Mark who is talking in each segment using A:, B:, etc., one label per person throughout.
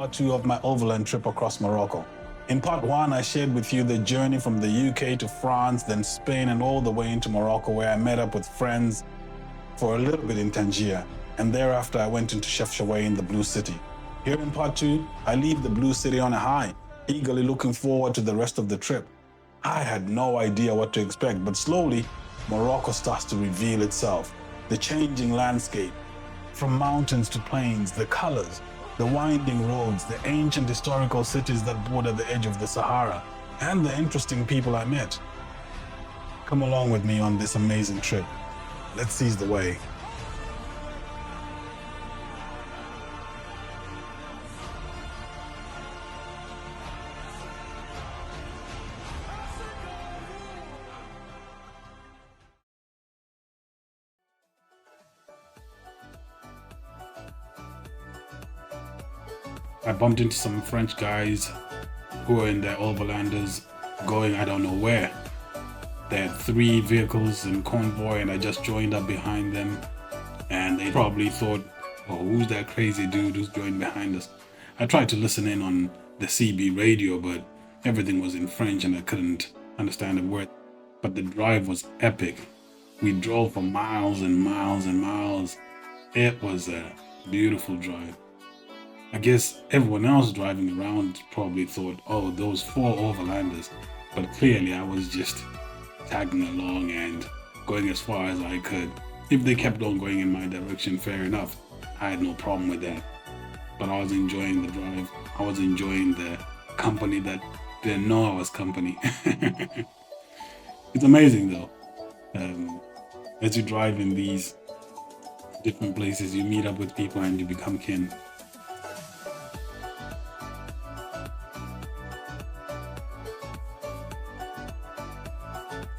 A: part 2 of my overland trip across Morocco. In part 1, I shared with you the journey from the UK to France, then Spain, and all the way into Morocco, where I met up with friends for a little bit in Tangier, and thereafter I went into Chefchaouen, the Blue City. Here in part 2, I leave the Blue City on a high, eagerly looking forward to the rest of the trip. I had no idea what to expect, but slowly, Morocco starts to reveal itself. The changing landscape, from mountains to plains, the colors, the winding roads, the ancient historical cities that border the edge of the Sahara, and the interesting people I met. Come along with me on this amazing trip. Let's seize the way. I bumped into some French guys who were in their overlanders going I don't know where. They had 3 vehicles in convoy and I just joined up behind them, and they probably thought, oh, who's that crazy dude who's joined behind us? I tried to listen in on the CB radio, but everything was in French and I couldn't understand a word. But the drive was epic. We drove for miles and miles and miles. It was a beautiful drive. I guess everyone else driving around probably thought, oh, those 4 overlanders. But clearly I was just tagging along and going as far as I could. If they kept on going in my direction, fair enough. I had no problem with that. But I was enjoying the drive. I was enjoying the company that didn't know I was company. It's amazing though. As you drive in these different places, you meet up with people and you become kin.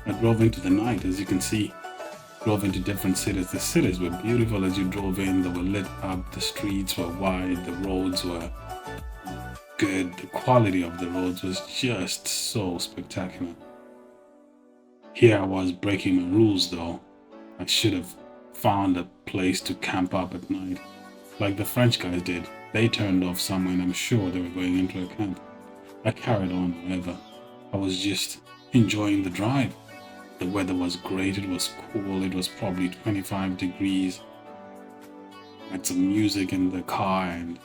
A: I drove into the night, as you can see. Drove into different cities. The cities were beautiful as you drove in. They were lit up, the streets were wide, the roads were good. The quality of the roads was just so spectacular. Here I was breaking my rules though. I should have found a place to camp up at night, like the French guys did. They turned off somewhere and I'm sure they were going into a camp. I carried on, however. I was just enjoying the drive. The weather was great, it was cool, it was probably 25 degrees. I had some music in the car and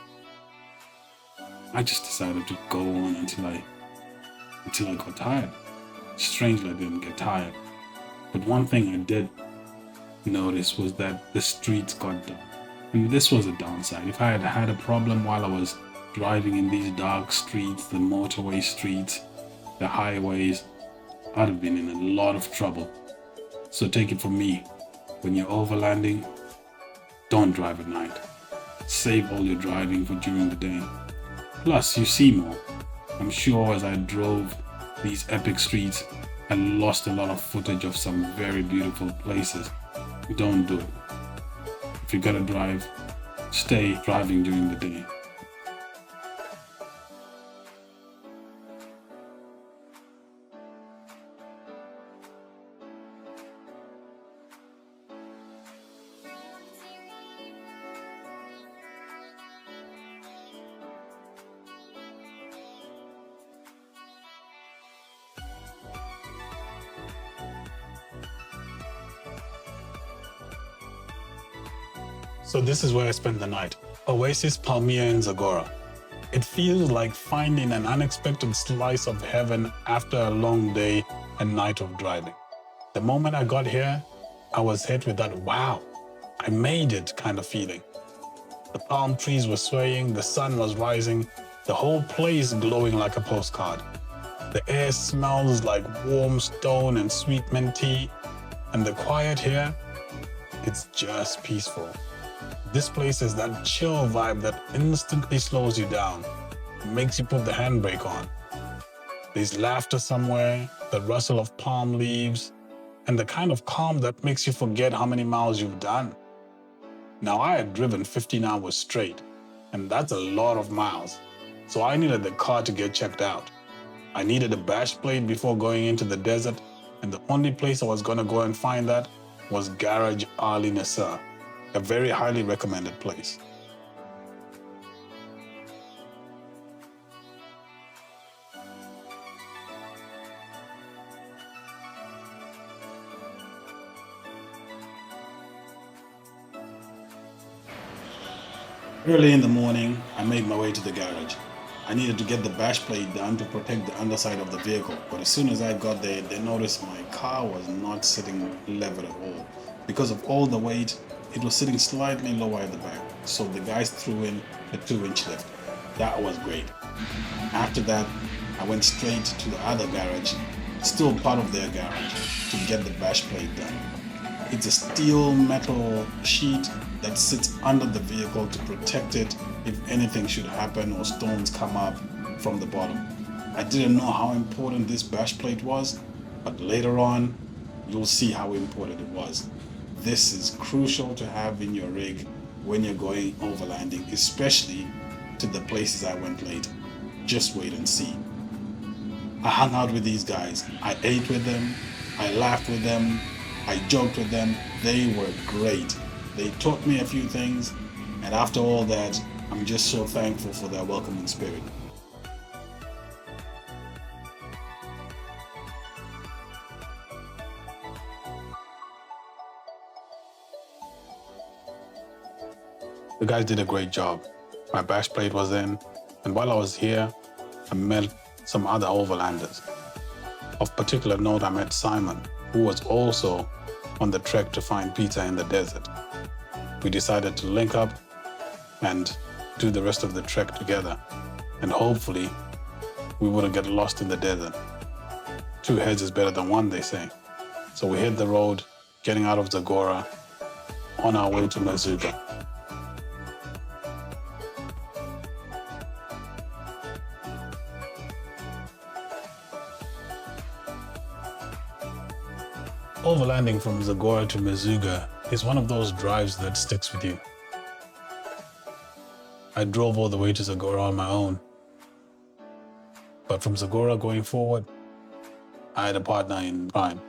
A: I just decided to go on until I got tired. Strangely, I didn't get tired. But one thing I did notice was that the streets got dark. And this was a downside. If I had had a problem while I was driving in these dark streets, the motorway streets, the highways, I'd have been in a lot of trouble. So take it from me, when you're overlanding, don't drive at night. Save all your driving for during the day. Plus, you see more. I'm sure as I drove these epic streets, I lost a lot of footage of some very beautiful places. Don't do it. If you gotta drive, stay driving during the day. So this is where I spent the night. Oasis Palmyra in Zagora. It feels like finding an unexpected slice of heaven after a long day and night of driving. The moment I got here, I was hit with that wow, I made it kind of feeling. The palm trees were swaying, the sun was rising, the whole place glowing like a postcard. The air smells like warm stone and sweet mint tea, and the quiet here, it's just peaceful. This place has that chill vibe that instantly slows you down, makes you put the handbrake on. There's laughter somewhere, the rustle of palm leaves, and the kind of calm that makes you forget how many miles you've done. Now, I had driven 15 hours straight, and that's a lot of miles, so I needed the car to get checked out. I needed a bash plate before going into the desert, and the only place I was going to go and find that was Garage Ali Nasser, a very highly recommended place. Early in the morning, I made my way to the garage. I needed to get the bash plate done to protect the underside of the vehicle, but as soon as I got there, they noticed my car was not sitting level at all. Because of all the weight, it was sitting slightly lower at the back, so the guys threw in a 2-inch lift. That was great. After that, I went straight to the other garage, still part of their garage, to get the bash plate done. It's a steel metal sheet that sits under the vehicle to protect it if anything should happen or stones come up from the bottom. I didn't know how important this bash plate was, but later on, you'll see how important it was. This is crucial to have in your rig when you're going overlanding, especially to the places I went later. Just wait and see. I hung out with these guys. I ate with them. I laughed with them. I joked with them. They were great. They taught me a few things, and after all that, I'm just so thankful for their welcoming spirit. The guys did a great job. My bash plate was in, and while I was here, I met some other overlanders. Of particular note, I met Simon, who was also on the trek to find pizza in the desert. We decided to link up and do the rest of the trek together, and hopefully we wouldn't get lost in the desert. 2 heads is better than 1, they say. So we hit the road, getting out of Zagora, on our way to Merzouga. Overlanding from Zagora to Merzouga is one of those drives that sticks with you. I drove all the way to Zagora on my own. But from Zagora going forward, I had a partner in crime.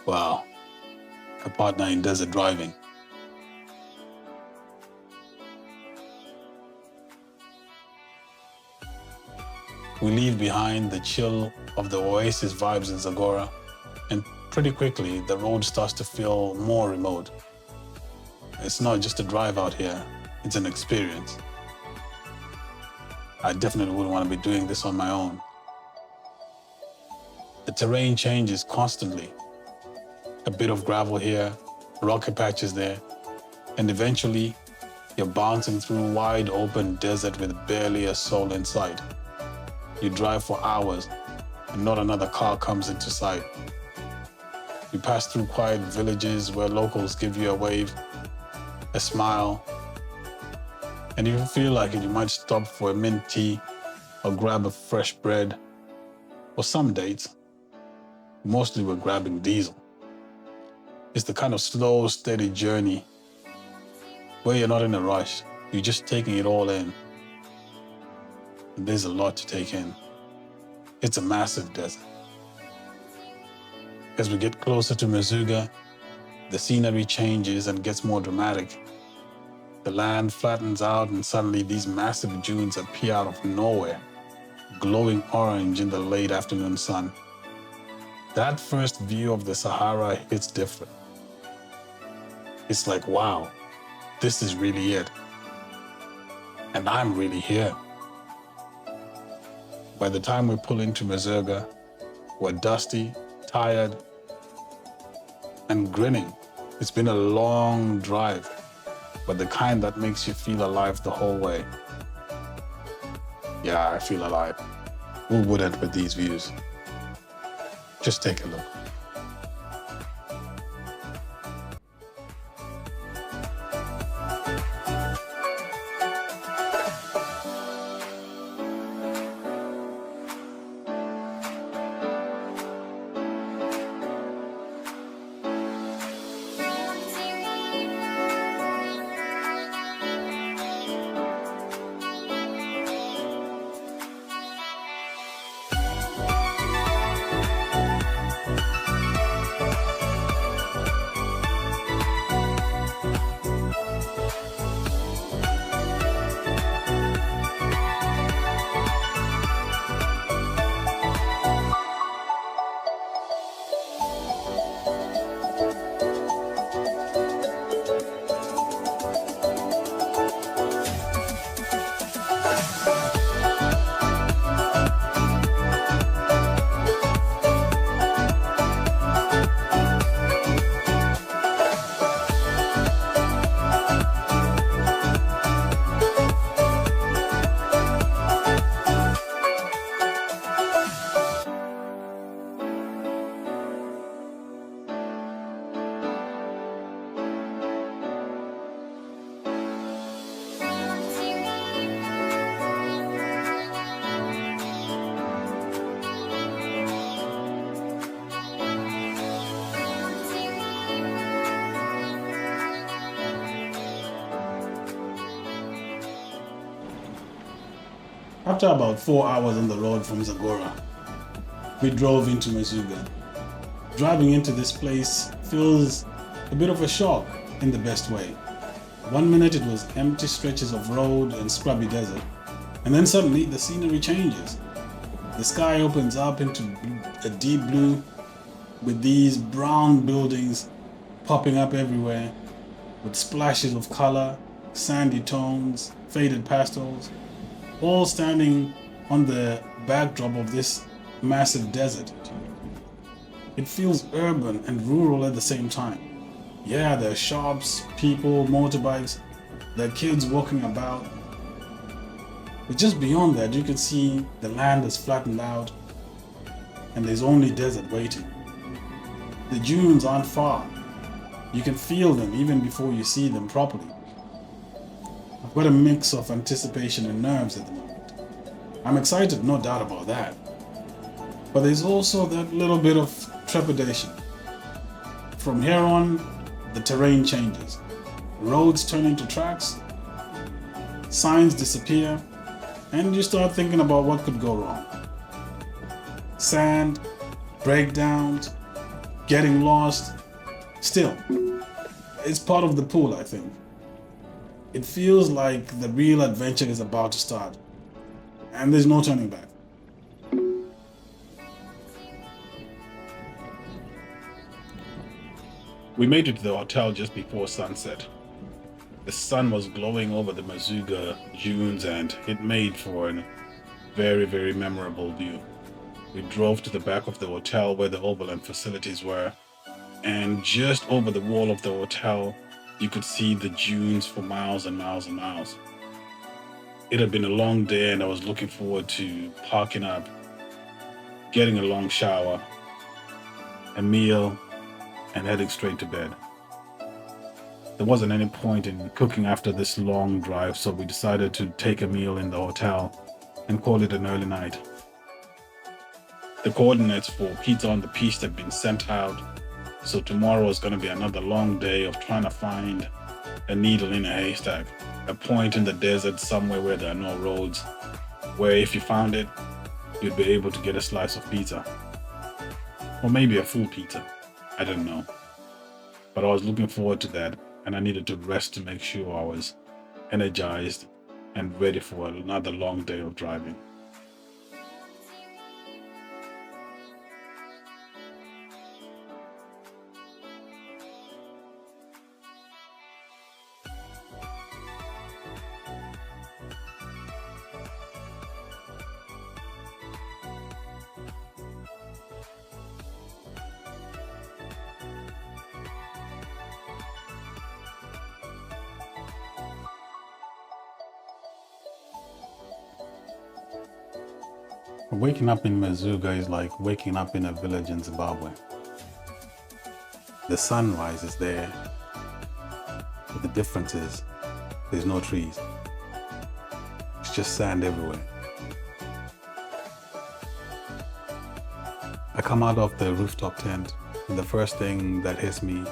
A: Well, a partner in desert driving. We leave behind the chill of the oasis vibes in Zagora, and pretty quickly the road starts to feel more remote. It's not just a drive out here, it's an experience. I definitely wouldn't want to be doing this on my own. The terrain changes constantly. A bit of gravel here, rocky patches there, and eventually you're bouncing through wide open desert with barely a soul in sight. You drive for hours and not another car comes into sight. You pass through quiet villages where locals give you a wave, a smile, and if you feel like it, you might stop for a mint tea or grab a fresh bread. For some dates, mostly we're grabbing diesel. It's the kind of slow, steady journey where you're not in a rush, you're just taking it all in. And there's a lot to take in. It's a massive desert. As we get closer to Merzouga, the scenery changes and gets more dramatic. The land flattens out and suddenly these massive dunes appear out of nowhere, glowing orange in the late afternoon sun. That first view of the Sahara hits different. It's like, wow, this is really it. And I'm really here. By the time we pull into Merzouga, we're dusty, tired, and grinning. It's been a long drive, but the kind that makes you feel alive the whole way. Yeah, I feel alive. Who wouldn't with these views? Just take a look. After about 4 hours on the road from Zagora, we drove into Merzouga. Driving into this place feels a bit of a shock in the best way. 1 minute it was empty stretches of road and scrubby desert, and then suddenly the scenery changes. The sky opens up into a deep blue with these brown buildings popping up everywhere with splashes of color, sandy tones, faded pastels, all standing on the backdrop of this massive desert. It feels urban and rural at the same time. Yeah, there are shops, people, motorbikes, there are kids walking about. But just beyond that, you can see the land is flattened out and there's only desert waiting. The dunes aren't far. You can feel them even before you see them properly. I've got a mix of anticipation and nerves at the moment. I'm excited, no doubt about that. But there's also that little bit of trepidation. From here on, the terrain changes. Roads turn into tracks, signs disappear, and you start thinking about what could go wrong. Sand, breakdowns, getting lost. Still, it's part of the pool, I think. It feels like the real adventure is about to start, and there's no turning back. We made it to the hotel just before sunset. The sun was glowing over the Merzouga dunes and it made for a very, very memorable view. We drove to the back of the hotel where the Overland facilities were, and just over the wall of the hotel, you could see the dunes for miles and miles and miles. It had been a long day and I was looking forward to parking up, getting a long shower, a meal, and heading straight to bed. There wasn't any point in cooking after this long drive, so we decided to take a meal in the hotel and call it an early night. The coordinates for pizzasonthepiste have been sent out, so tomorrow is going to be another long day of trying to find a needle in a haystack, a point in the desert somewhere where there are no roads, where if you found it, you'd be able to get a slice of pizza. Or maybe a full pizza. I don't know. But I was looking forward to that, and I needed to rest to make sure I was energized and ready for another long day of driving. Waking up in Merzouga is like waking up in a village in Zimbabwe. The sunrise is there, but the difference is there's no trees. It's just sand everywhere. I come out of the rooftop tent, and the first thing that hits me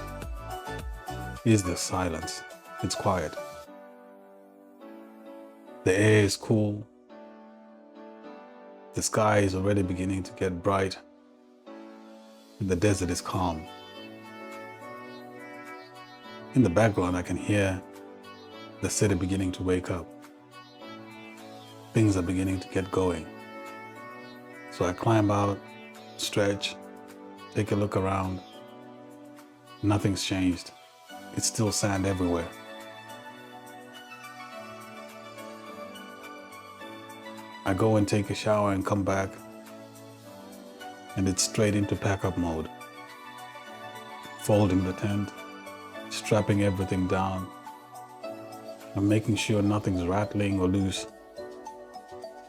A: is the silence. It's quiet. The air is cool. The sky is already beginning to get bright. The desert is calm. In the background, I can hear the city beginning to wake up. Things are beginning to get going. So I climb out, stretch, take a look around. Nothing's changed. It's still sand everywhere. I go and take a shower and come back, and it's straight into pack-up mode. Folding the tent, strapping everything down. I'm making sure nothing's rattling or loose,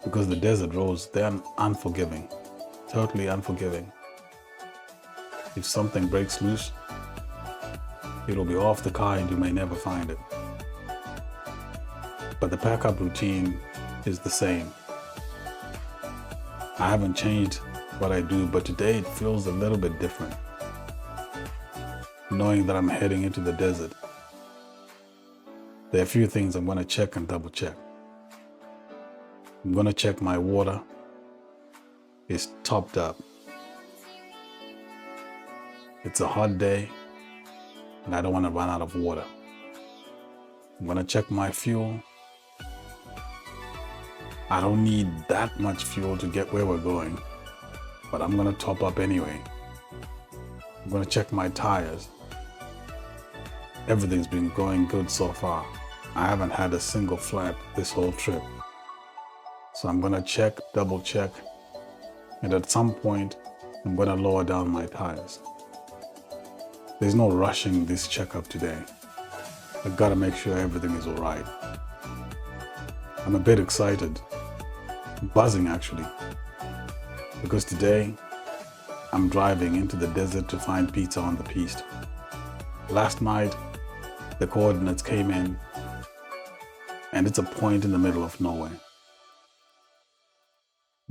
A: because the desert roads, they're unforgiving, totally unforgiving. If something breaks loose, it'll be off the car and you may never find it. But the pack-up routine is the same. I haven't changed what I do, but today it feels a little bit different. Knowing that I'm heading into the desert, there are a few things I'm going to check and double check. I'm gonna check my water is topped up. It's a hot day and I don't want to run out of water. I'm gonna check my fuel. I don't need that much fuel to get where we're going, but I'm gonna top up anyway. I'm gonna check my tires. Everything's been going good so far. I haven't had a single flat this whole trip. So I'm gonna check, double check, and at some point, I'm gonna lower down my tires. There's no rushing this checkup today. I've gotta make sure everything is all right. I'm a bit excited, buzzing actually, because today I'm driving into the desert to find pizza on the piste. Last night, the coordinates came in, and it's a point in the middle of nowhere.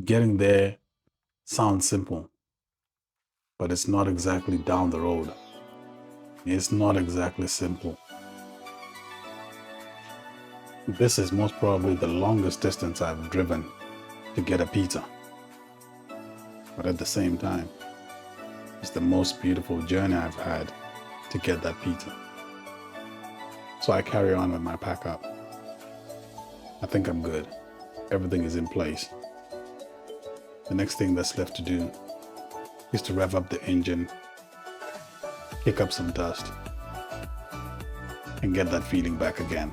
A: Getting there sounds simple, but it's not exactly down the road. It's not exactly simple. This is most probably the longest distance I've driven to get a pizza. But at the same time, it's the most beautiful journey I've had to get that pizza. So I carry on with my pack up. I think I'm good. Everything is in place. The next thing that's left to do is to rev up the engine, kick up some dust, and get that feeling back again.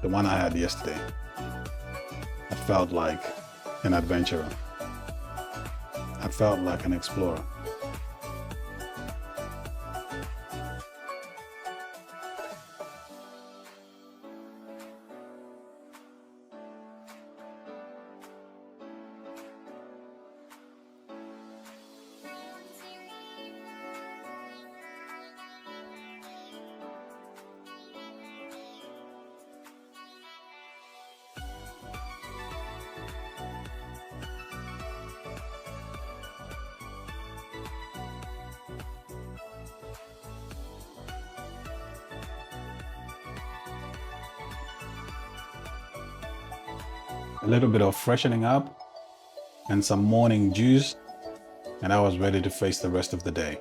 A: The one I had yesterday. I felt like an adventurer. I felt like an explorer. A little bit of freshening up and some morning juice, and I was ready to face the rest of the day.